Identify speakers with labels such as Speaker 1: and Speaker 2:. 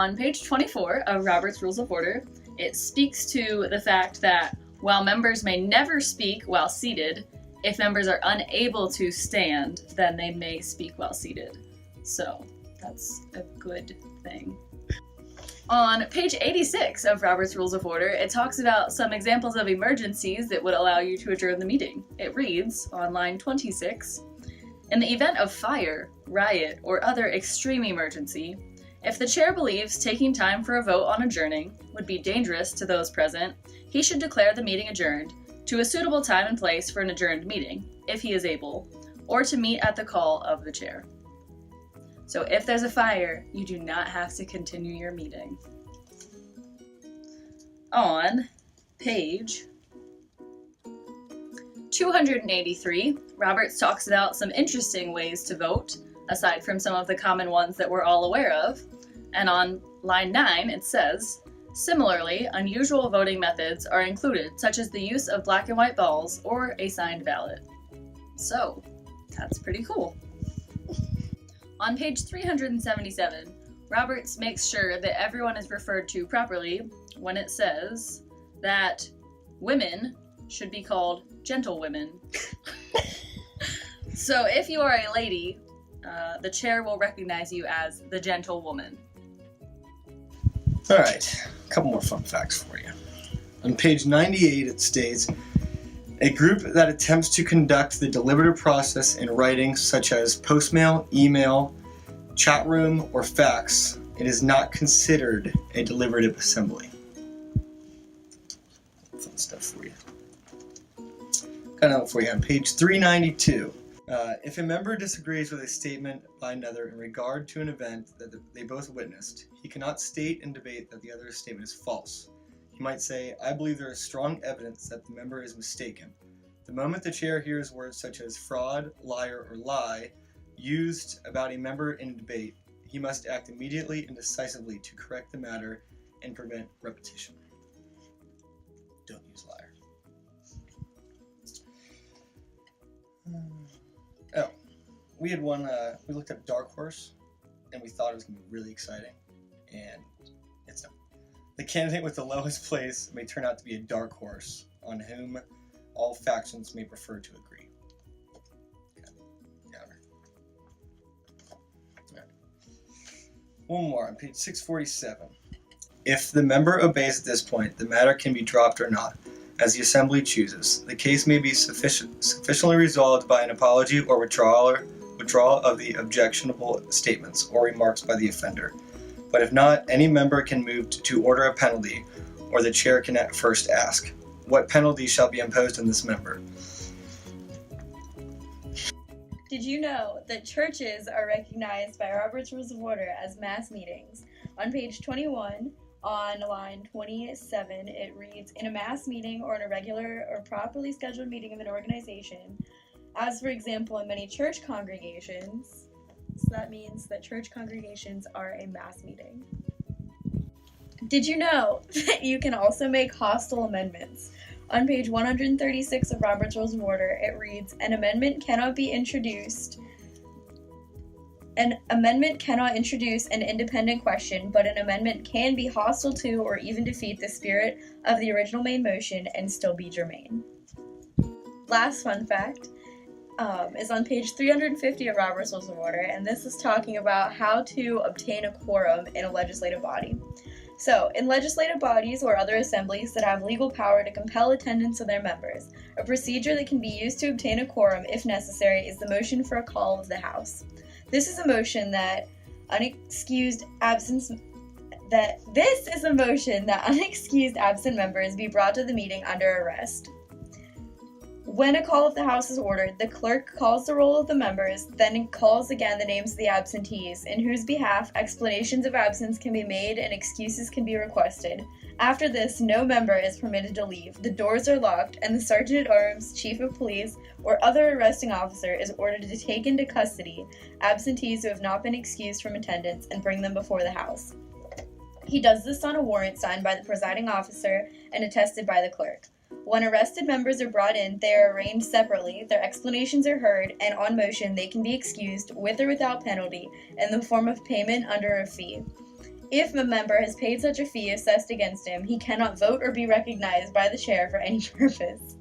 Speaker 1: On page 24 of Robert's Rules of Order, it speaks to the fact that while members may never speak while seated, if members are unable to stand, then they may speak while seated. So that's a good thing. On page 86 of Robert's Rules of Order, it talks about some examples of emergencies that would allow you to adjourn the meeting. It reads, on line 26, in the event of fire, riot, or other extreme emergency, if the chair believes taking time for a vote on adjourning would be dangerous to those present, he should declare the meeting adjourned to a suitable time and place for an adjourned meeting, if he is able, or to meet at the call of the chair. So if there's a fire, you do not have to continue your meeting. On page 283, Roberts talks about some interesting ways to vote, aside from some of the common ones that we're all aware of. And on line 9, it says, similarly, unusual voting methods are included, such as the use of black and white balls or a signed ballot. So, that's pretty cool. On page 377, Roberts makes sure that everyone is referred to properly when it says that women should be called gentlewomen. So if you are a lady, the chair will recognize you as the gentlewoman.
Speaker 2: All right, a couple more fun facts for you. On page 98, it states, a group that attempts to conduct the deliberative process in writing, such as postmail, email, chat room, or fax, it is not considered a deliberative assembly. Fun stuff for you. Got another for you on page 392. If a member disagrees with a statement by another in regard to an event that they both witnessed, he cannot state in debate that the other's statement is false. He might say, I believe there is strong evidence that the member is mistaken. The moment the chair hears words such as fraud, liar, or lie used about a member in a debate, he must act immediately and decisively to correct the matter and prevent repetition. Don't use liar. Oh, we had one, we looked up Dark Horse, and we thought it was going to be really exciting, and it's not. The candidate with the lowest place may turn out to be a dark horse, on whom all factions may prefer to agree. Right. One more, on page 647. If the member obeys at this point, the matter can be dropped or not, as the assembly chooses. The case may be sufficiently resolved by an apology or withdrawal of the objectionable statements or remarks by the offender. But if not, any member can move to order a penalty, or the chair can first ask, what penalty shall be imposed on this member?
Speaker 3: Did you know that churches are recognized by Robert's Rules of Order as mass meetings? On page 21, on line 27, it reads, in a mass meeting or in a regular or properly scheduled meeting of an organization, as for example in many church congregations, so that means that church congregations are a mass meeting. Did you know that you can also make hostile amendments? On page 136 of Robert's Rules of Order, it reads, an amendment cannot introduce an independent question, but an amendment can be hostile to or even defeat the spirit of the original main motion and still be germane. Last fun fact is on page 350 of Robert's Rules of Order, and this is talking about how to obtain a quorum in a legislative body. So, in legislative bodies or other assemblies that have legal power to compel attendance of their members, a procedure that can be used to obtain a quorum, if necessary, is the motion for a call of the House. This is a motion that unexcused absent members be brought to the meeting under arrest. When a call of the House is ordered, the clerk calls the roll of the members, then calls again the names of the absentees, in whose behalf explanations of absence can be made and excuses can be requested. After this, no member is permitted to leave. The doors are locked, and the sergeant-at-arms, chief of police, or other arresting officer is ordered to take into custody absentees who have not been excused from attendance and bring them before the House. He does this on a warrant signed by the presiding officer and attested by the clerk. When arrested members are brought in, they are arraigned separately, their explanations are heard, and on motion they can be excused, with or without penalty, in the form of payment under a fee. If a member has paid such a fee assessed against him, he cannot vote or be recognized by the chair for any purpose.